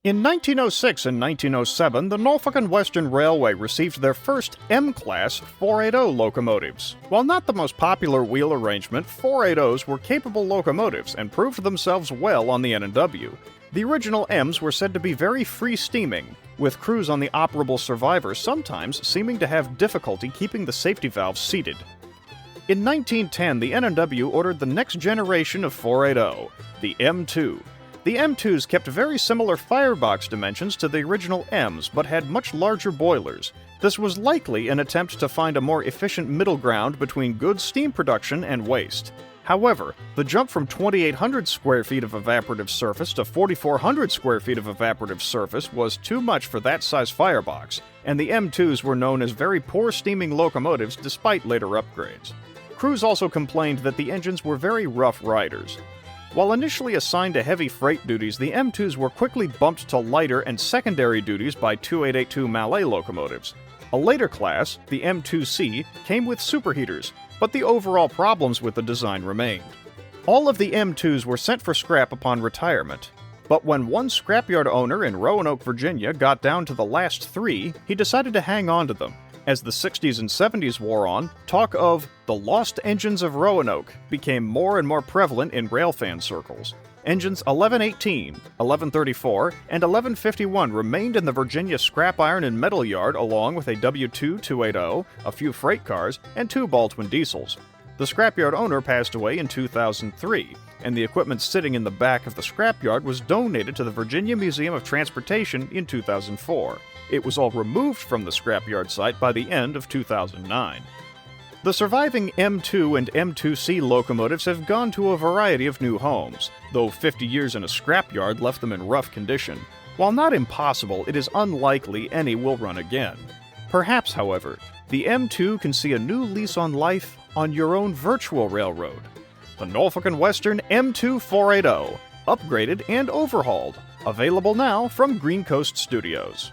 In 1906 and 1907, the Norfolk and Western Railway received their first M-Class 480 locomotives. While not the most popular wheel arrangement, 480s were capable locomotives and proved themselves well on the N&W. The original M's were said to be very free-steaming, with crews on the operable Survivor sometimes seeming to have difficulty keeping the safety valves seated. In 1910, the N&W ordered the next generation of 480, the M2. The M2s kept very similar firebox dimensions to the original M's, but had much larger boilers. This was likely an attempt to find a more efficient middle ground between good steam production and waste. However, the jump from 2,800 square feet of evaporative surface to 4,400 square feet of evaporative surface was too much for that size firebox, and the M2s were known as very poor steaming locomotives despite later upgrades. Crews also complained that the engines were very rough riders. While initially assigned to heavy freight duties, the M2s were quickly bumped to lighter and secondary duties by 2882 Mallet locomotives. A later class, the M2C, came with superheaters, but the overall problems with the design remained. All of the M2s were sent for scrap upon retirement, but when one scrapyard owner in Roanoke, Virginia got down to the last three, he decided to hang on to them. As the 60s and 70s wore on, talk of the lost engines of Roanoke became more and more prevalent in railfan circles. Engines 1118, 1134, and 1151 remained in the Virginia scrap iron and metal yard along with a W2 280, a few freight cars, and 2 Baldwin diesels. The scrapyard owner passed away in 2003, and the equipment sitting in the back of the scrapyard was donated to the Virginia Museum of Transportation in 2004. It was all removed from the scrapyard site by the end of 2009. The surviving M2 and M2C locomotives have gone to a variety of new homes, though 50 years in a scrapyard left them in rough condition. While not impossible, it is unlikely any will run again. Perhaps, however, the M2 can see a new lease on life on your own virtual railroad. The Norfolk and Western M2 480, upgraded and overhauled. Available now from Greencoast Studios.